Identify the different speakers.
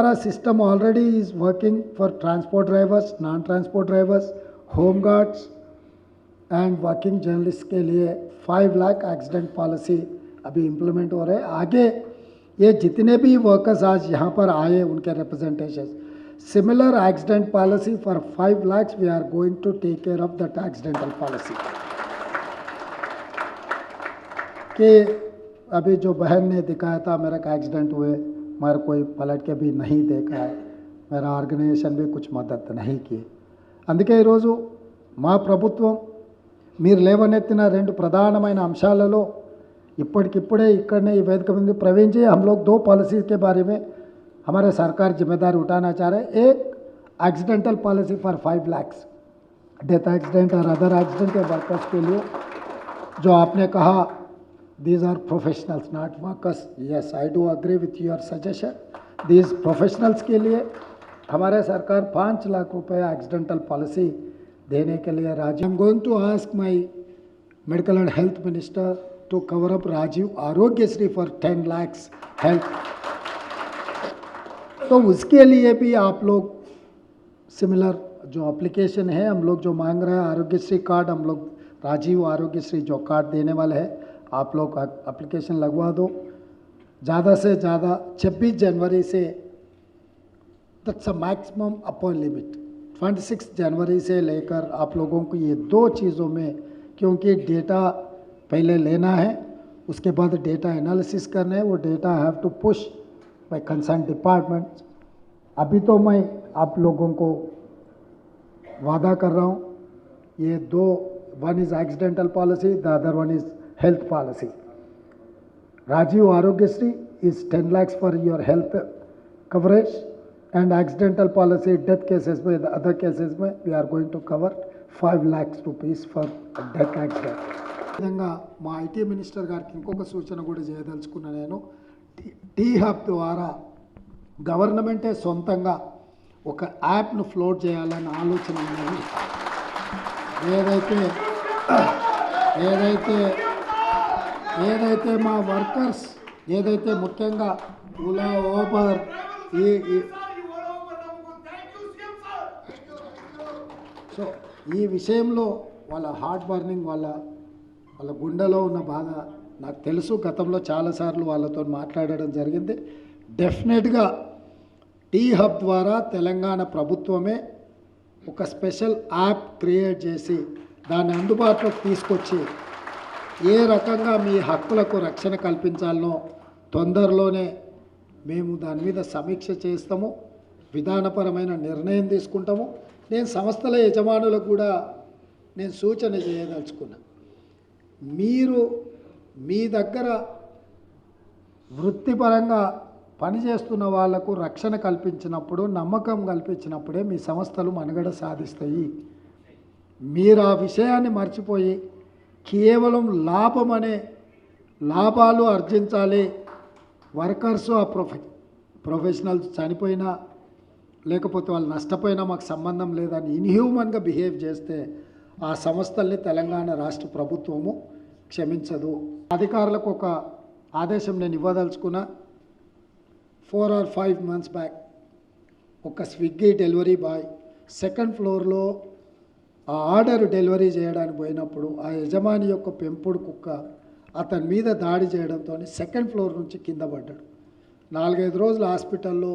Speaker 1: हमारा system already is working for transport drivers, non transport drivers, home guards and working journalist के लिए 5 lakh accident policy अभी implement हो रहे हैं। आगे ये जितने भी वर्कर्स आज यहाँ पर आए उनके representation, similar accident policy for 5 lakhs we are going to take care of that accidental policy. कि अभी जो बहन ने दिखाया था मेरा का एक्सीडेंट हुए, मगर कोई पलट के भी नहीं देखा है, मेरा ఆర్గనైజేషన్ भी कुछ మద్దతు नहीं की। అందుకే ఈరోజు మా ప్రభుత్వం మీరు లేవనెత్తిన 2 ప్రధానమైన అంశాలలో ఇప్పటికిప్పుడే ఇక్కడనే ఈ వేదిక మీద प्रवीण जी, हम लोग 2 पॉलिसी के बारे में हमारे सरकार जिम्मेदारी उठाना चाह रहे हैं। एक accidental policy for 5 lakhs death accident और अदर एक्सीडेंट के वर्कर्स के लिए, जो आपने कहा these are professionals not workers, yes I do agree with your suggestion। these professionals के लिए हमारे सरकार 5 लाख रुपए एक्सीडेंटल पॉलिसी देने के लिए राजी। I am going to ask my medical and health minister to cover up Rajiv Aarogyasri for 10 lakhs health. तो उसके लिए भी आप लोग सिमिलर जो एप्लीकेशन है हम लोग जो मांग रहे हैं, आरोग्यश्री कार्ड, हम लोग राजीव आरोग्यश्री जो कार्ड देने वाले हैं, आप लोग एप्लीकेशन लगवा दो। ज़्यादा से ज़्यादा 26 जनवरी से, that's a maximum upper limit, 26 जनवरी से लेकर आप लोगों को ये 2 चीज़ों में, क्योंकि डेटा पहले लेना है, उसके बाद डेटा एनालिसिस करना है, वो data have to push by concern department. अभी तो मैं आप लोगों को वादा कर रहा हूँ, ये 2, one is accidental policy, the other one is health policy। Rajiv Arogyasri is 10 lakhs for your health coverage, and accidental policy death cases में, the other cases में we are going to cover 5 lakhs rupees for death accident। విధంగా మా IT minister గారికి ఇంకొక సూచన కూడా చేయదలుచుకున్నా, నేను tea hub ద్వారా గవర్నమెంటే సొంతంగా ఒక యాప్ను ఫ్లోట్ చేయాలన్న ఆలోచన ఉన్నది। ఏదైతే మా వర్కర్స్ ఏదైతే ముఖ్యంగా ఓలా, ఓబర్, సో ఈ విషయంలో వాళ్ళ హార్ట్ బర్నింగ్, వాళ్ళ గుండెలో ఉన్న బాధ నాకు తెలుసు। గతంలో చాలాసార్లు వాళ్ళతో మాట్లాడడం జరిగింది। డెఫినెట్గా టీ హబ్ ద్వారా తెలంగాణ ప్రభుత్వమే ఒక స్పెషల్ యాప్ క్రియేట్ చేసి దాన్ని అందుబాటులోకి తీసుకొచ్చి ఏ రకంగా మీ హక్కులకు రక్షణ కల్పించాలనో తొందరలోనే మేము దాని మీద సమీక్ష చేస్తాము, విధానపరమైన నిర్ణయం తీసుకుంటాము। నేను సంస్థల యజమానులకు కూడా నేను సూచన చేయదలుచుకున్నా, మీరు మీ దగ్గర వృత్తిపరంగా పనిచేస్తున్న వాళ్లకు రక్షణ కల్పించినప్పుడు, నమ్మకం కల్పించినప్పుడే మీ సంస్థలు మనుగడ సాధిస్తాయి। మీరు ఆ విషయాన్ని మర్చిపోయి కేవలం లాభాలు ఆర్జించాలి, వర్కర్స్ ఆ ప్రొఫెషనల్స్ చనిపోయినా లేకపోతే వాళ్ళు నష్టపోయినా మాకు సంబంధం లేదని ఇన్హ్యూమన్గా బిహేవ్ చేస్తే ఆ సంస్థల్ని తెలంగాణ రాష్ట్ర ప్రభుత్వము క్షమించదు। అధికారులకు ఒక ఆదేశం నేను ఇవ్వదలుచుకున్నా। 4 or 5 months బ్యాక్ ఒక స్విగ్గీ డెలివరీ బాయ్ 2nd ఫ్లోర్లో ఆ ఆర్డర్ డెలివరీ చేయడానికి పోయినప్పుడు ఆ యజమాని యొక్క పెంపుడు కుక్క అతని మీద దాడి చేయడంతో 2nd ఫ్లోర్ నుంచి కింద పడ్డాడు। 4-5 రోజులు హాస్పిటల్లో